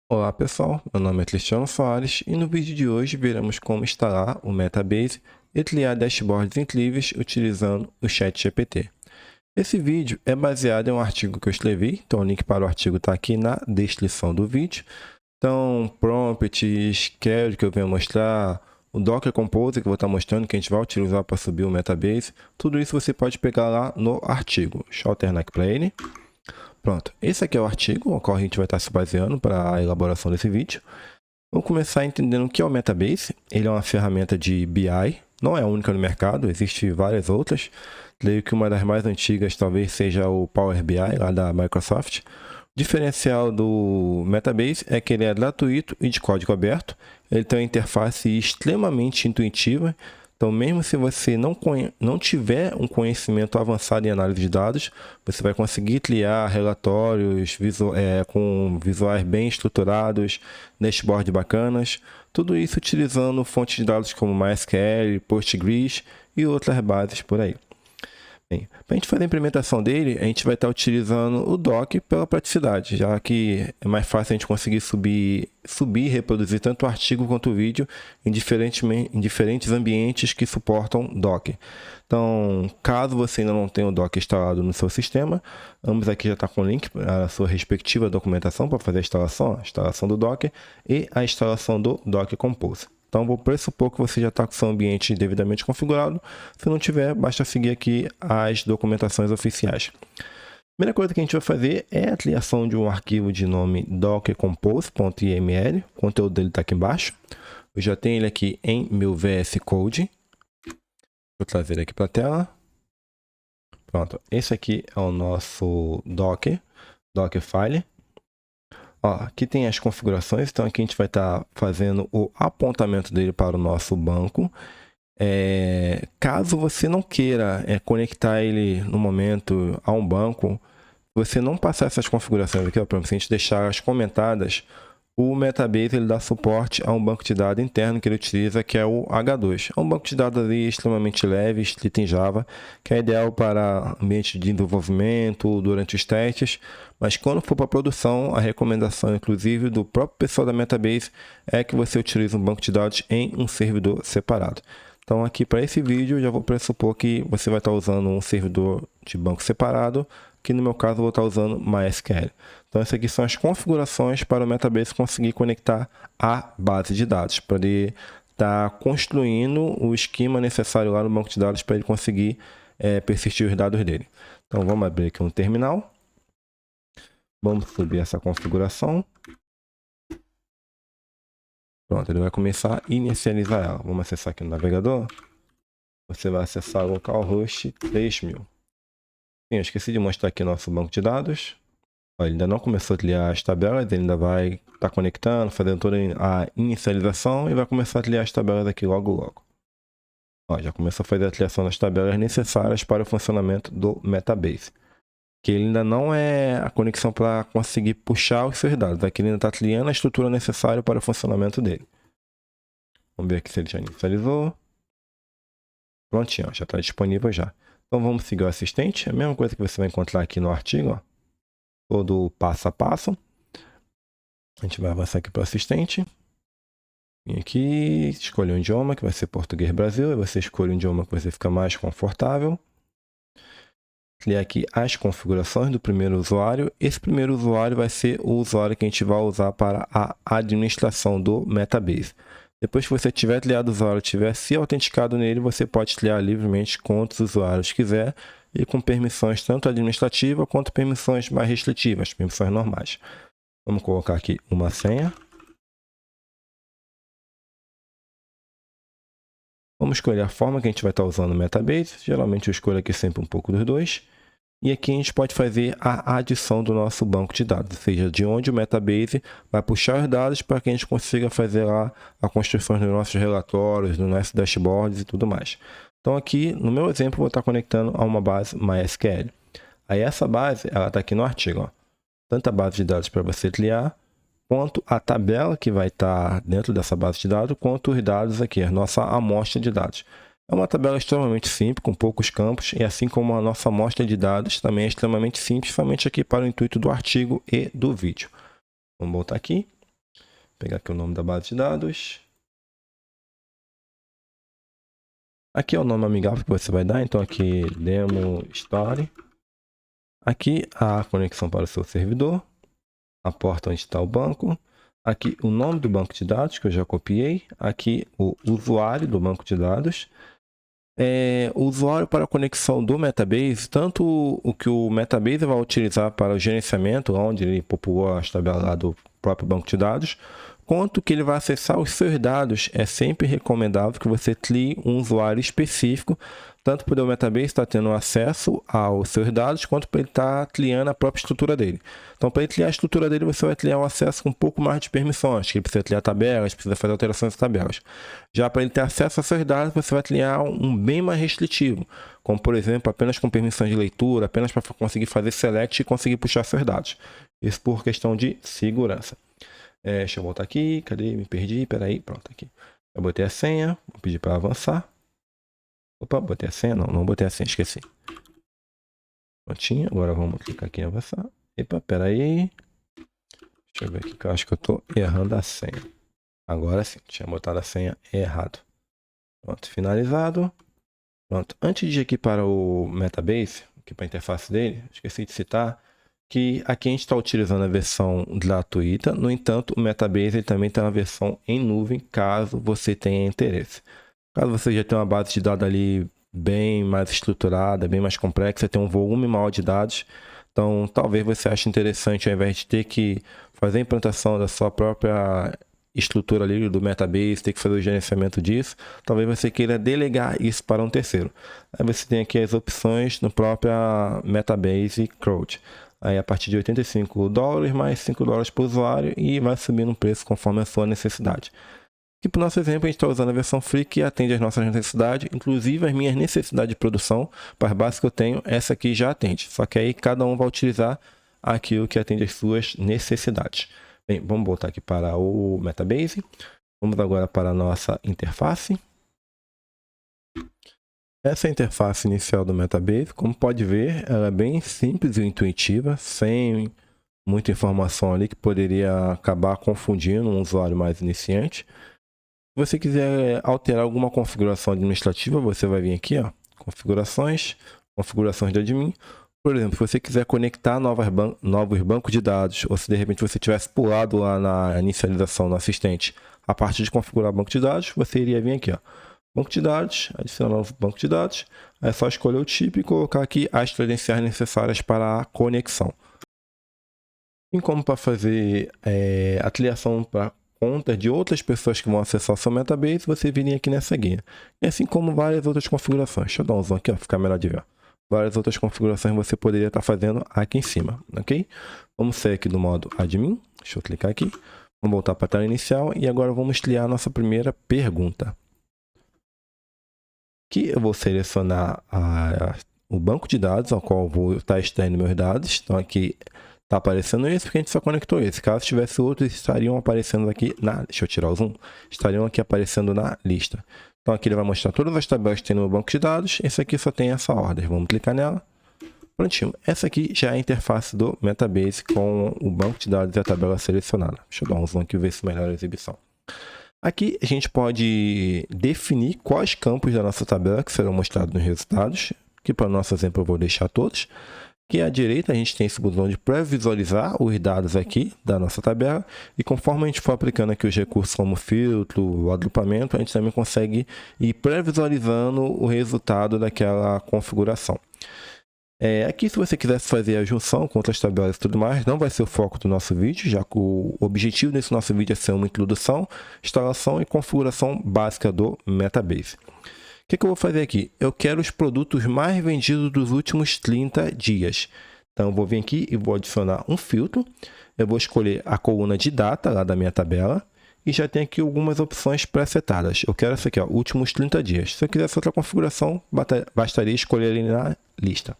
Olá pessoal, meu nome é Cristiano Soares e no vídeo de hoje veremos como instalar o Metabase e criar dashboards incríveis utilizando o ChatGPT. Esse vídeo é baseado em um artigo que eu escrevi, então o link para o artigo está aqui na descrição do vídeo. Então, prompts, quero que eu venha mostrar, o Docker Compose que eu vou estar mostrando que a gente vai utilizar para subir o Metabase, tudo isso você pode pegar lá no artigo. Deixa eu alternar aqui para ele. Pronto, esse aqui é o artigo ao qual a gente vai estar se baseando para a elaboração desse vídeo. Vamos começar entendendo o que é o Metabase. Ele é uma ferramenta de BI, não é a única no mercado, existem várias outras. Creio que uma das mais antigas talvez seja o Power BI, lá da Microsoft. O diferencial do Metabase é que ele é gratuito e de código aberto. Ele tem uma interface extremamente intuitiva. Então, mesmo se você não tiver um conhecimento avançado em análise de dados, você vai conseguir criar relatórios com visuais bem estruturados, dashboards bacanas, tudo isso utilizando fontes de dados como MySQL, Postgres e outras bases por aí. Bem, para a gente fazer a implementação dele, a gente vai estar utilizando o Docker pela praticidade, já que é mais fácil a gente conseguir subir e reproduzir tanto o artigo quanto o vídeo em diferentes ambientes que suportam Docker. Então, caso você ainda não tenha o Docker instalado no seu sistema, ambos aqui já está com o link para a sua respectiva documentação para fazer a instalação do Docker e a instalação do Docker Compose. Então, vou pressupor que você já está com seu ambiente devidamente configurado. Se não tiver, basta seguir aqui as documentações oficiais. A primeira coisa que a gente vai fazer é a criação de um arquivo de nome dockercompose.yml. O conteúdo dele está aqui embaixo. Eu já tenho ele aqui em meu VS Code. Vou trazer ele aqui para a tela. Pronto, esse aqui é o nosso Dockerfile. Ó, aqui tem as configurações, então aqui a gente vai estar fazendo o apontamento dele para o nosso banco. Caso você não queira conectar ele no momento a um banco, você não passar essas configurações aqui, ó, para a gente deixar as comentadas, o Metabase ele dá suporte a um banco de dados interno que ele utiliza, que é o H2. É um banco de dados ali extremamente leve, escrito em Java, que é ideal para ambiente de desenvolvimento, durante os testes, mas quando for para produção, a recomendação, inclusive, do próprio pessoal da Metabase é que você utilize um banco de dados em um servidor separado. Então, aqui para esse vídeo, eu já vou pressupor que você vai estar usando um servidor de banco separado, que no meu caso eu vou estar usando MySQL. Então, essas aqui são as configurações para o Metabase conseguir conectar à base de dados, para ele estar construindo o esquema necessário lá no banco de dados para ele conseguir persistir os dados dele. Então, vamos abrir aqui um terminal. Vamos subir essa configuração. Pronto, ele vai começar a inicializar ela. Vamos acessar aqui no navegador. Você vai acessar o localhost 3000. Sim, eu esqueci de mostrar aqui nosso banco de dados. Ó, ele ainda não começou a criar as tabelas, ele ainda vai estar conectando, fazendo toda a inicialização e vai começar a criar as tabelas aqui logo. Ó, já começou a fazer a criação das tabelas necessárias para o funcionamento do Metabase. Que ele ainda não é a conexão para conseguir puxar os seus dados. Aqui ele ainda está criando a estrutura necessária para o funcionamento dele. Vamos ver aqui se ele já inicializou. Prontinho, ó, já está disponível já. Então vamos seguir o assistente. É a mesma coisa que você vai encontrar aqui no artigo, ó. Todo passo a passo. A gente vai avançar aqui para o assistente. Vem aqui, escolher um idioma, que vai ser português Brasil. E você escolhe um idioma que você fica mais confortável. Criar aqui as configurações do primeiro usuário. Esse primeiro usuário vai ser o usuário que a gente vai usar para a administração do Metabase. Depois que você tiver criado o usuário, tiver se autenticado nele, você pode criar livremente quantos usuários quiser e com permissões tanto administrativas quanto permissões mais restritivas, permissões normais. Vamos colocar aqui uma senha. Vamos escolher a forma que a gente vai estar usando o Metabase. Geralmente eu escolho aqui sempre um pouco dos dois. E aqui a gente pode fazer a adição do nosso banco de dados, ou seja, de onde o Metabase vai puxar os dados para que a gente consiga fazer lá a construção dos nossos relatórios, dos nossos dashboards e tudo mais. Então aqui, no meu exemplo, vou estar conectando a uma base MySQL. Aí essa base, ela está aqui no artigo, ó. Tanto a base de dados para você criar, quanto a tabela que vai estar dentro dessa base de dados, quanto os dados aqui, a nossa amostra de dados. É uma tabela extremamente simples, com poucos campos, e assim como a nossa amostra de dados também é extremamente simples, somente aqui para o intuito do artigo e do vídeo. Vamos voltar aqui. pegar aqui o nome da base de dados. Aqui é o nome amigável que você vai dar, então aqui demo story. Aqui a conexão para o seu servidor, a porta onde está o banco. Aqui o nome do banco de dados, que eu já copiei. Aqui o usuário do banco de dados. O usuário para a conexão do Metabase, tanto o que o Metabase vai utilizar para o gerenciamento, onde ele populou as tabelas lá do próprio banco de dados, quanto que ele vai acessar os seus dados. É sempre recomendável que você crie um usuário específico, tanto para o Metabase estar tendo acesso aos seus dados, quanto para ele estar criando a própria estrutura dele. Então, para ele criar a estrutura dele, você vai criar um acesso com um pouco mais de permissões, que ele precisa criar tabelas, precisa fazer alterações em tabelas. Já para ele ter acesso aos seus dados, você vai criar um bem mais restritivo, como por exemplo, apenas com permissões de leitura, apenas para conseguir fazer select e conseguir puxar seus dados. Isso por questão de segurança. Deixa eu voltar aqui, cadê? Me perdi, peraí, pronto, aqui. Eu botei a senha, vou pedir para avançar. Opa, botei a senha? Não botei a senha, esqueci. Prontinho, agora vamos clicar aqui em avançar. Epa, peraí. Deixa eu ver aqui que eu acho que eu tô errando a senha. Agora sim, tinha botado a senha errado. Pronto, finalizado. Pronto, antes de ir aqui para o Metabase, aqui para a interface dele, esqueci de citar que aqui a gente está utilizando a versão gratuita. No entanto, o Metabase ele também tem uma versão em nuvem, caso você tenha interesse. Caso você já tenha uma base de dados ali bem mais estruturada, bem mais complexa, tem um volume maior de dados, então talvez você ache interessante, ao invés de ter que fazer a implantação da sua própria estrutura ali do Metabase, ter que fazer o gerenciamento disso, talvez você queira delegar isso para um terceiro. Aí você tem aqui as opções no próprio Metabase Crowd. Aí a partir de $85 mais $5 por usuário e vai subindo o preço conforme a sua necessidade. E para o nosso exemplo, a gente está usando a versão free que atende às nossas necessidades, inclusive as minhas necessidades de produção, para as bases que eu tenho, essa aqui já atende. Só que aí cada um vai utilizar aquilo que atende às suas necessidades. Bem, vamos voltar aqui para o Metabase. Vamos agora para a nossa interface. Essa é a interface inicial do Metabase. Como pode ver, ela é bem simples e intuitiva, sem muita informação ali que poderia acabar confundindo um usuário mais iniciante. Se você quiser alterar alguma configuração administrativa, você vai vir aqui, ó, configurações de admin. Por exemplo, se você quiser conectar novos bancos de dados, ou se de repente você tivesse pulado lá na inicialização no assistente a parte de configurar banco de dados, você iria vir aqui, ó, banco de dados, adicionar novo banco de dados, é só escolher o tipo e colocar aqui as credenciais necessárias para a conexão. Assim como para fazer a criação para contas de outras pessoas que vão acessar o seu Metabase, você viria aqui nessa guia. E assim como várias outras configurações. Deixa eu dar um zoom aqui, ó, ficar melhor de ver. Várias outras configurações você poderia estar fazendo aqui em cima, ok? Vamos sair aqui do modo admin. Deixa eu clicar aqui. Vamos voltar para a tela inicial e agora vamos criar a nossa primeira pergunta. Aqui eu vou selecionar o banco de dados ao qual eu vou estar extraindo meus dados. Então aqui está aparecendo esse porque a gente só conectou esse. Caso tivesse outros, estariam aparecendo aqui deixa eu tirar o zoom. Estariam aqui aparecendo na lista. Então aqui ele vai mostrar todas as tabelas que tem no banco de dados. Esse aqui só tem essa ordem. Vamos clicar nela. Prontinho. Essa aqui já é a interface do Metabase com o banco de dados e a tabela selecionada. Deixa eu dar um zoom aqui e ver se melhora a exibição. Aqui a gente pode definir quais campos da nossa tabela que serão mostrados nos resultados. Aqui para o nosso exemplo eu vou deixar todos. Aqui à direita a gente tem esse botão de pré-visualizar os dados aqui da nossa tabela. E conforme a gente for aplicando aqui os recursos como filtro, o agrupamento, a gente também consegue ir pré-visualizando o resultado daquela configuração. Aqui, se você quisesse fazer a junção com outras tabelas e tudo mais, não vai ser o foco do nosso vídeo, já que o objetivo desse nosso vídeo é ser uma introdução, instalação e configuração básica do Metabase. O que eu vou fazer aqui? Eu quero os produtos mais vendidos dos últimos 30 dias. Então, eu vou vir aqui e vou adicionar um filtro. Eu vou escolher a coluna de data lá da minha tabela. E já tem aqui algumas opções pré-setadas. Eu quero essa aqui, ó, últimos 30 dias. Se eu quisesse outra configuração, bastaria escolher ali na lista.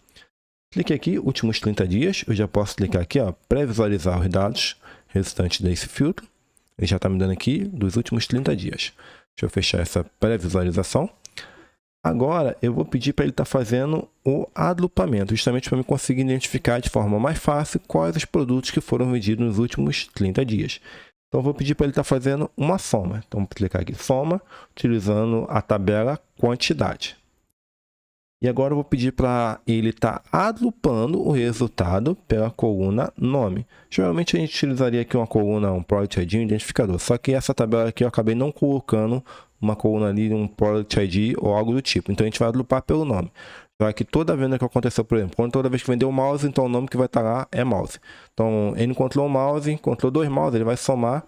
Clique aqui, últimos 30 dias. Eu já posso clicar aqui, ó, pré-visualizar os dados resultantes desse filtro. Ele já está me dando aqui dos últimos 30 dias. Deixa eu fechar essa pré-visualização. Agora, eu vou pedir para ele estar fazendo o agrupamento, justamente para eu conseguir identificar de forma mais fácil quais os produtos que foram vendidos nos últimos 30 dias. Então, eu vou pedir para ele estar fazendo uma soma. Então, vou clicar aqui, soma, utilizando a tabela quantidade. E agora eu vou pedir para ele estar agrupando o resultado pela coluna nome. Geralmente a gente utilizaria aqui uma coluna, um Product ID, um identificador. Só que essa tabela aqui eu acabei não colocando uma coluna ali, um Product ID ou algo do tipo. Então a gente vai agrupar pelo nome. Já que toda venda que aconteceu, por exemplo, toda vez que vendeu o mouse, então o nome que vai estar lá é mouse. Então ele encontrou um mouse, encontrou 2 mouse, ele vai somar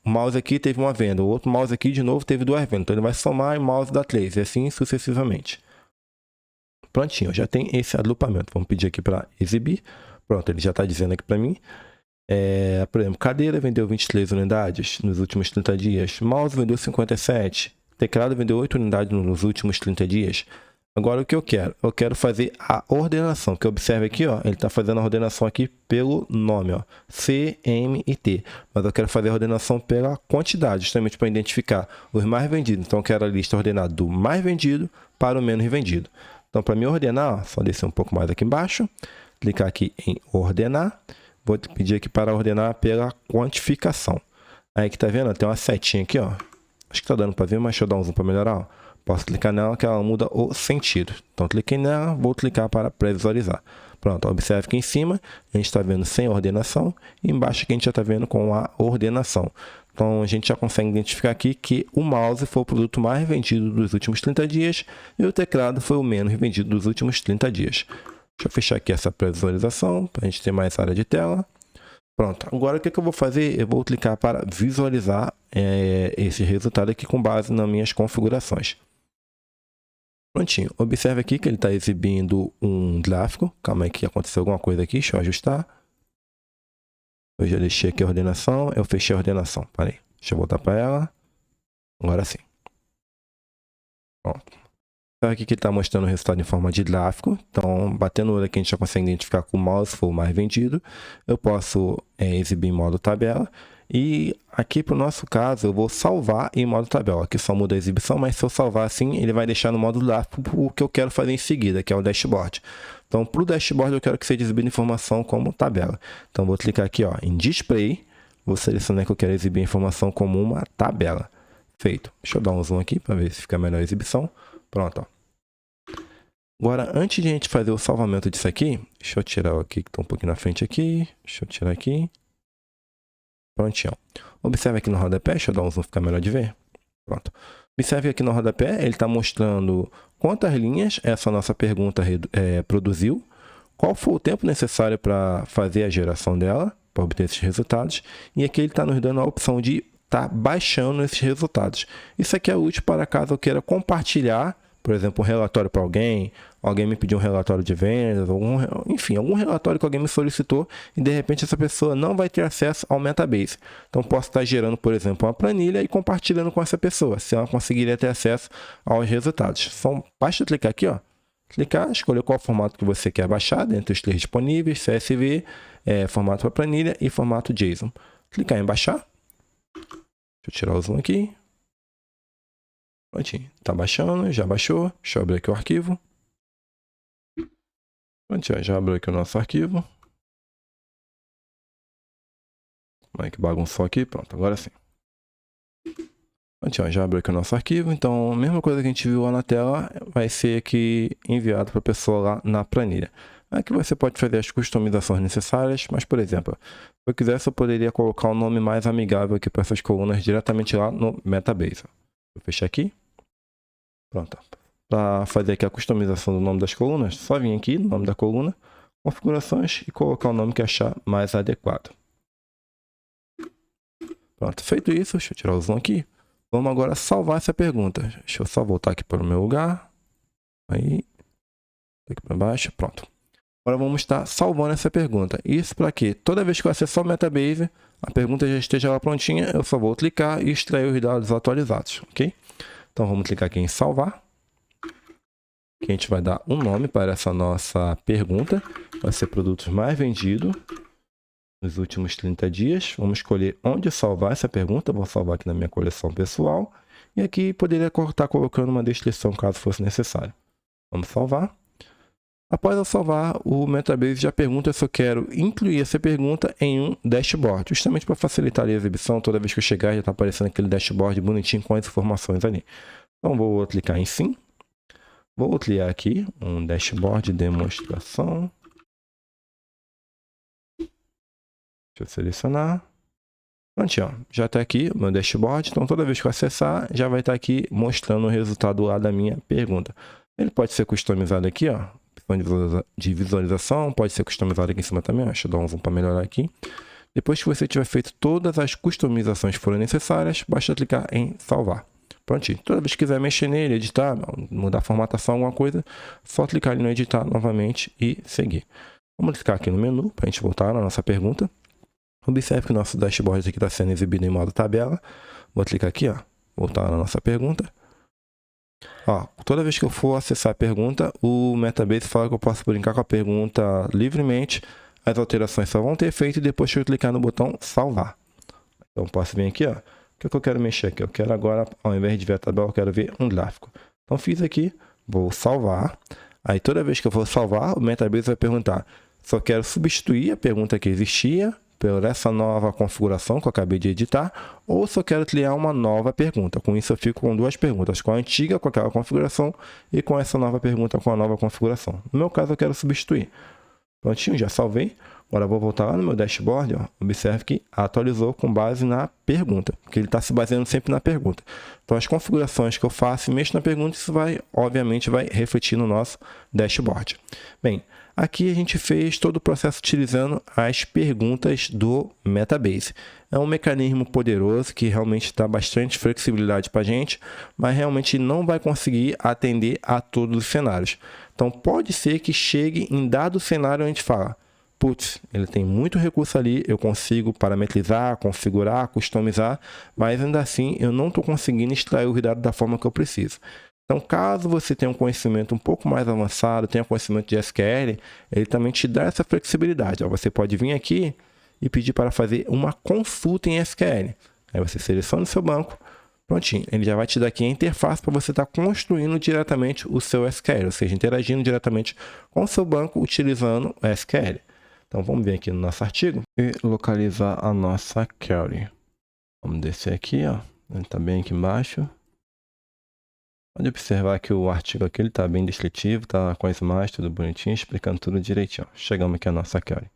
o mouse aqui teve uma venda, o outro mouse aqui de novo teve 2 vendas. Então ele vai somar e o mouse dá 3, e assim sucessivamente. Prontinho, já tem esse agrupamento. Vamos pedir aqui para exibir. Pronto, ele já está dizendo aqui para mim. Por exemplo, cadeira vendeu 23 unidades nos últimos 30 dias. Mouse vendeu 57. Teclado vendeu 8 unidades nos últimos 30 dias. Agora o que eu quero? Eu quero fazer a ordenação. Que observe aqui, ó, ele está fazendo a ordenação aqui pelo nome, ó, C, M e T. Mas eu quero fazer a ordenação pela quantidade, justamente para identificar os mais vendidos. Então eu quero a lista ordenada do mais vendido para o menos vendido. Então, para me ordenar, ó, só descer um pouco mais aqui embaixo, clicar aqui em ordenar, vou pedir aqui para ordenar pela quantificação. Aí que tá vendo, tem uma setinha aqui, ó. Acho que tá dando para ver, mas deixa eu dar um zoom para melhorar, ó. Posso clicar nela que ela muda o sentido. Então, cliquei nela, vou clicar para pré-visualizar. Pronto, observe que em cima a gente está vendo sem ordenação e embaixo aqui a gente já está vendo com a ordenação. Então, a gente já consegue identificar aqui que o mouse foi o produto mais vendido dos últimos 30 dias e o teclado foi o menos vendido dos últimos 30 dias. Deixa eu fechar aqui essa pré-visualização para a gente ter mais área de tela. Pronto, agora o que eu vou fazer? Eu vou clicar para visualizar esse resultado aqui com base nas minhas configurações. Prontinho, observe aqui que ele está exibindo um gráfico. Calma aí que aconteceu alguma coisa aqui, deixa eu ajustar. Eu já deixei aqui a ordenação, eu fechei a ordenação, parei. Deixa eu voltar para ela. Agora sim. Pronto. Então aqui que ele está mostrando o resultado em forma de gráfico. Então, batendo o olho aqui, a gente já consegue identificar que o mouse foi o mais vendido. Eu posso exibir em modo tabela. E aqui para o nosso caso, eu vou salvar em modo tabela. Aqui só muda a exibição, mas se eu salvar assim, ele vai deixar no modo gráfico o que eu quero fazer em seguida, que é o dashboard. Então, para o dashboard, eu quero que seja exibida informação como tabela. Então, vou clicar aqui ó, em Display. Vou selecionar que eu quero exibir a informação como uma tabela. Feito. Deixa eu dar um zoom aqui para ver se fica melhor a exibição. Pronto. Ó. Agora, antes de a gente fazer o salvamento disso aqui, deixa eu tirar aqui que está um pouquinho na frente aqui. Deixa eu tirar aqui. Prontinho. Observe aqui no rodapé, deixa eu dar um zoom ficar melhor de ver. Pronto. Observe aqui no rodapé, ele está mostrando quantas linhas essa nossa pergunta produziu, qual foi o tempo necessário para fazer a geração dela, para obter esses resultados, e aqui ele está nos dando a opção de estar baixando esses resultados. Isso aqui é útil para caso eu queira compartilhar, por exemplo, um relatório para alguém me pediu um relatório de vendas, enfim, algum relatório que alguém me solicitou e de repente essa pessoa não vai ter acesso ao Metabase. Então, posso estar gerando, por exemplo, uma planilha e compartilhando com essa pessoa, se ela conseguiria ter acesso aos resultados. Então, basta clicar aqui, ó, clicar, escolher qual formato que você quer baixar, dentre os 3 disponíveis, CSV, formato para planilha e formato JSON. Clicar em baixar. Deixa eu tirar o zoom aqui. Prontinho, tá baixando, já baixou. Deixa eu abrir aqui o arquivo. Prontinho, já abriu aqui o nosso arquivo. Como é que bagunçou aqui? Pronto, agora sim. Prontinho, já abriu aqui o nosso arquivo. Então, a mesma coisa que a gente viu lá na tela vai ser aqui enviado para a pessoa lá na planilha. Aqui você pode fazer as customizações necessárias, mas, por exemplo, se eu quisesse, eu poderia colocar um nome mais amigável aqui para essas colunas diretamente lá no Metabase. Vou fechar aqui. Pronto. Para fazer aqui a customização do nome das colunas, só vir aqui no nome da coluna, configurações e colocar o nome que achar mais adequado. Pronto, feito isso, deixa eu tirar o zoom aqui. Vamos agora salvar essa pergunta. Deixa eu só voltar aqui para o meu lugar. Aí, aqui para baixo, pronto. Agora vamos estar salvando essa pergunta. Isso para quê? Toda vez que eu acessar o Metabase, a pergunta já esteja lá prontinha, eu só vou clicar e extrair os dados atualizados, ok? Então vamos clicar aqui em salvar. Aqui a gente vai dar um nome para essa nossa pergunta. Vai ser produtos mais vendidos nos últimos 30 dias. Vamos escolher onde salvar essa pergunta. Vou salvar aqui na minha coleção pessoal. E aqui poderia estar colocando uma descrição caso fosse necessário. Vamos salvar. Após eu salvar, o Metabase já pergunta se eu quero incluir essa pergunta em um dashboard, justamente para facilitar a exibição. Toda vez que eu chegar, já está aparecendo aquele dashboard bonitinho com as informações ali. Então, vou clicar em sim. Vou criar aqui um dashboard de demonstração. Deixa eu selecionar. Prontinho, já está aqui o meu dashboard. Então, toda vez que eu acessar, já vai estar aqui mostrando o resultado lá da minha pergunta. Ele pode ser customizado aqui, ó, de visualização, pode ser customizado aqui em cima também. Deixa eu dar um zoom para melhorar aqui. Depois que você tiver feito todas as customizações que forem necessárias, basta clicar em salvar. Prontinho. Toda vez que quiser mexer nele, editar, mudar a formatação, alguma coisa, só clicar ali no editar novamente e seguir. Vamos clicar aqui no menu para a gente voltar na nossa pergunta. Observe que o nosso dashboard aqui está sendo exibido em modo tabela. Vou clicar aqui, ó, voltar na nossa pergunta. Ó, toda vez que eu for acessar a pergunta, o Metabase fala que eu posso brincar com a pergunta livremente. As alterações só vão ter efeito depois que eu clicar no botão salvar. Então, posso vir aqui, ó. O que eu quero mexer aqui? Eu quero agora, ao invés de ver a tabela, eu quero ver um gráfico. Então, fiz aqui, vou salvar. Aí, toda vez que eu for salvar, o Metabase vai perguntar se eu quero substituir a pergunta que existia por essa nova configuração que eu acabei de editar, ou se eu quero criar uma nova pergunta. Com isso, eu fico com duas perguntas, com a antiga, com aquela configuração, e com essa nova pergunta, com a nova configuração. No meu caso, eu quero substituir. Prontinho, já salvei. Agora, vou voltar lá no meu dashboard. Ó. Observe que atualizou com base na pergunta, porque ele está se baseando sempre na pergunta. Então, as configurações que eu faço e mexo na pergunta, isso vai, obviamente, vai refletir no nosso dashboard. Bem, aqui a gente fez todo o processo utilizando as perguntas do Metabase. É um mecanismo poderoso que realmente dá bastante flexibilidade para a gente, mas realmente não vai conseguir atender a todos os cenários. Então, pode ser que chegue em dado cenário a gente fala, putz, ele tem muito recurso ali, eu consigo parametrizar, configurar, customizar, mas ainda assim eu não estou conseguindo extrair o dado da forma que eu preciso. Então, caso você tenha um conhecimento um pouco mais avançado, tenha conhecimento de SQL, ele também te dá essa flexibilidade. Ó, você pode vir aqui e pedir para fazer uma consulta em SQL. Aí você seleciona o seu banco, prontinho. Ele já vai te dar aqui a interface para você estar construindo diretamente o seu SQL, ou seja, interagindo diretamente com o seu banco utilizando o SQL. Então, vamos vir aqui no nosso artigo e localizar a nossa query. Vamos descer aqui, ó. Ele está bem aqui embaixo. Pode observar que o artigo aqui está bem descritivo, está com as imagens, tudo bonitinho, explicando tudo direitinho. Chegamos aqui à nossa query.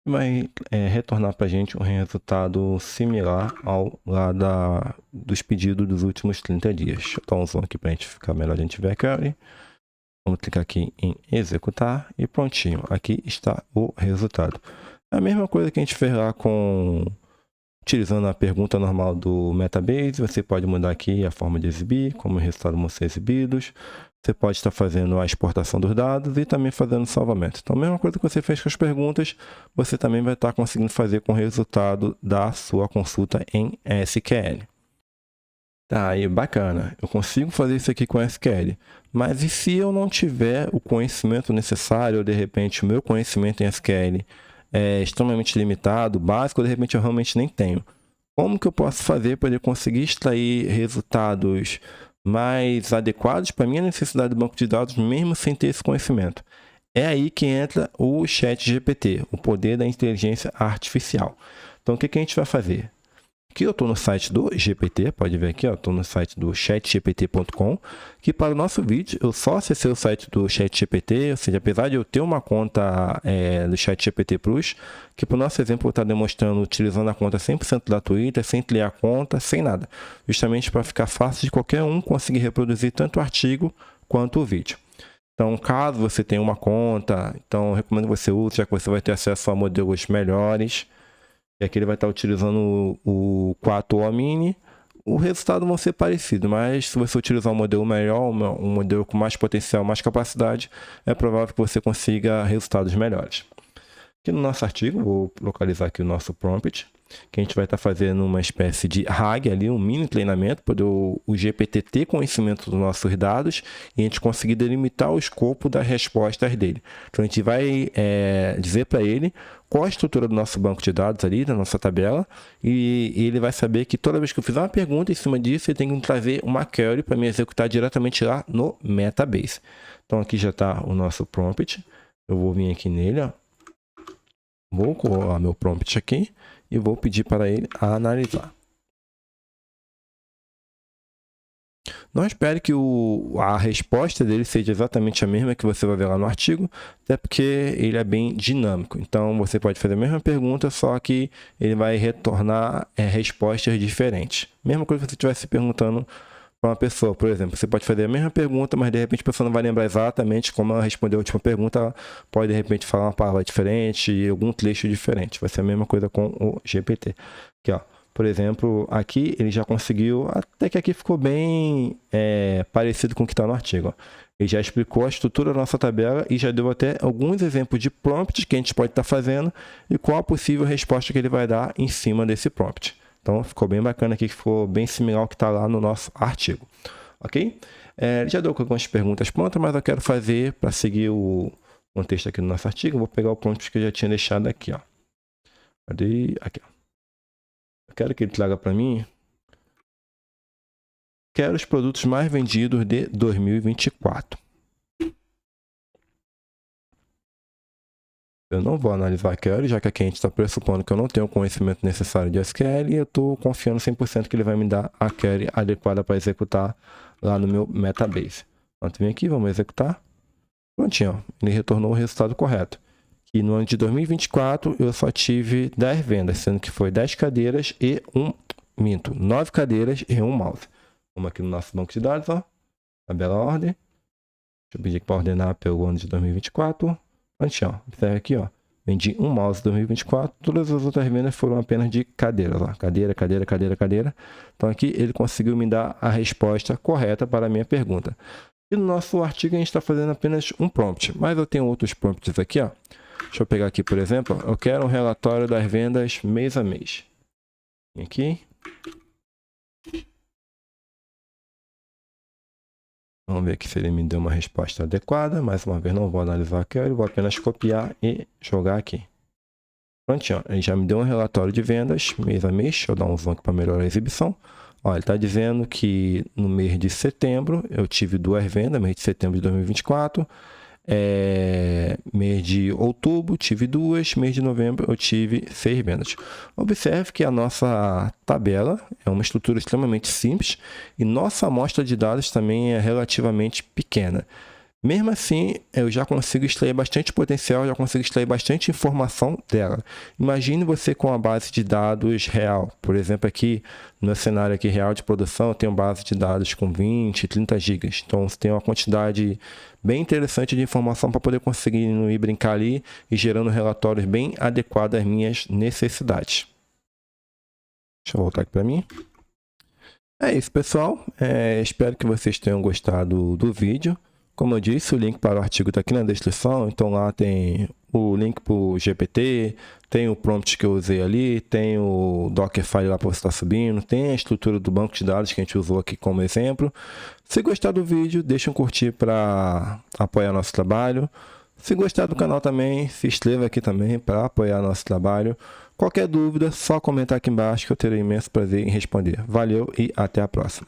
Vai retornar para a gente um resultado similar ao lá dos pedidos dos últimos 30 dias. Deixa eu dar um zoom aqui para a gente ficar melhor a gente ver a query. Vamos clicar aqui em executar e prontinho. Aqui está o resultado. É a mesma coisa que a gente fez lá utilizando a pergunta normal do Metabase. Você pode mudar aqui a forma de exibir, como os resultados vão ser exibidos. Você pode estar fazendo a exportação dos dados e também fazendo salvamento. Então, a mesma coisa que você fez com as perguntas, você também vai estar conseguindo fazer com o resultado da sua consulta em SQL. Tá, aí bacana. Eu consigo fazer isso aqui com SQL. Mas e se eu não tiver o conhecimento necessário, ou de repente o meu conhecimento em SQL é extremamente limitado, básico, ou de repente eu realmente nem tenho? Como que eu posso fazer para eu conseguir extrair resultados mais adequados para a minha necessidade do banco de dados, mesmo sem ter esse conhecimento? É aí que entra o ChatGPT, o poder da inteligência artificial. Então, o que a gente vai fazer? Aqui eu estou no site do GPT, pode ver aqui, estou no site do chatgpt.com, que para o nosso vídeo eu só acessei o site do ChatGPT, ou seja, apesar de eu ter uma conta do ChatGPT Plus, que para o nosso exemplo está demonstrando utilizando a conta 100% gratuita, sem criar conta, sem nada, justamente para ficar fácil de qualquer um conseguir reproduzir tanto o artigo quanto o vídeo. Então, caso você tenha uma conta, então eu recomendo que você use, já que você vai ter acesso a modelos melhores. E aqui ele vai estar utilizando o 4O Mini. O resultado vão ser parecido, mas se você utilizar um modelo melhor, um modelo com mais potencial, mais capacidade, é provável que você consiga resultados melhores. Aqui no nosso artigo, vou localizar aqui o nosso prompt, que a gente vai estar fazendo uma espécie de RAG ali, um mini treinamento, para o GPT ter conhecimento dos nossos dados e a gente conseguir delimitar o escopo das respostas dele. Então, a gente vai dizer para ele qual a estrutura do nosso banco de dados ali, da nossa tabela, e ele vai saber que toda vez que eu fizer uma pergunta em cima disso, ele tem que trazer uma query para me executar diretamente lá no Metabase. Então, aqui já está o nosso prompt. Eu vou vir aqui nele, ó. Vou colar meu prompt aqui e vou pedir para ele analisar. Não espere que a resposta dele seja exatamente a mesma que você vai ver lá no artigo, até porque ele é bem dinâmico. Então, você pode fazer a mesma pergunta, só que ele vai retornar respostas diferentes. Mesma coisa que você estivesse perguntando para uma pessoa, por exemplo. Você pode fazer a mesma pergunta, mas de repente a pessoa não vai lembrar exatamente como ela respondeu a última pergunta. Ela pode de repente falar uma palavra diferente e algum trecho diferente. Vai ser a mesma coisa com o GPT. Aqui, ó. Por exemplo, aqui ele já conseguiu, até que aqui ficou bem parecido com o que está no artigo. Ó. Ele já explicou a estrutura da nossa tabela e já deu até alguns exemplos de prompts que a gente pode estar fazendo e qual a possível resposta que ele vai dar em cima desse prompt. Então, ficou bem bacana aqui, que ficou bem similar ao que está lá no nosso artigo. Ok? Ele já deu algumas perguntas prontas, mas eu quero fazer, para seguir o contexto aqui no nosso artigo, eu vou pegar o prompt que eu já tinha deixado aqui. Ó. Cadê? Aqui. Ó. Eu quero que ele traga para mim. Quero os produtos mais vendidos de 2024. Eu não vou analisar a query, já que aqui a gente está pressupondo que eu não tenho o conhecimento necessário de SQL e eu estou confiando 100% que ele vai me dar a query adequada para executar lá no meu Metabase. Então, vem aqui, vamos executar. Prontinho, ó, ele retornou o resultado correto. E no ano de 2024 eu só tive 10 vendas, sendo que foi 10 cadeiras e 9 cadeiras e um mouse. Vamos aqui no nosso banco de dados, ó, tabela ordem. Deixa eu pedir aqui para ordenar pelo ano de 2024. Prontinho, observe aqui, ó. Vendi um mouse em 2024, todas as outras vendas foram apenas de cadeiras, ó. Cadeira, cadeira, cadeira, cadeira. Então aqui ele conseguiu me dar a resposta correta para a minha pergunta. E no nosso artigo a gente está fazendo apenas um prompt, mas eu tenho outros prompts aqui, ó. Deixa eu pegar aqui, por exemplo, eu quero um relatório das vendas mês a mês. Aqui. Vamos ver aqui se ele me deu uma resposta adequada. Mais uma vez, não vou analisar aqui, eu vou apenas copiar e jogar aqui. Prontinho, ele já me deu um relatório de vendas mês a mês. Deixa eu dar um zoom aqui para melhorar a exibição. Ó, ele está dizendo que no mês de setembro eu tive 2 vendas, mês de setembro de 2024. Mês de outubro tive 2, mês de novembro eu tive 6 vendas. Observe que a nossa tabela é uma estrutura extremamente simples e nossa amostra de dados também é relativamente pequena. Mesmo assim, eu já consigo extrair bastante potencial, já consigo extrair bastante informação dela. Imagine você com a base de dados real. Por exemplo, aqui no cenário aqui real de produção, eu tenho base de dados com 20, 30 GB. Então, você tem uma quantidade bem interessante de informação para poder conseguir ir brincar ali e gerando relatórios bem adequados às minhas necessidades. Deixa eu voltar aqui para mim. É isso, pessoal. Espero que vocês tenham gostado do vídeo. Como eu disse, o link para o artigo está aqui na descrição, então lá tem o link para o GPT, tem o prompt que eu usei ali, tem o Dockerfile lá para você estar subindo, tem a estrutura do banco de dados que a gente usou aqui como exemplo. Se gostar do vídeo, deixa um curtir para apoiar nosso trabalho. Se gostar do canal também, se inscreva aqui também para apoiar nosso trabalho. Qualquer dúvida, só comentar aqui embaixo que eu terei imenso prazer em responder. Valeu e até a próxima.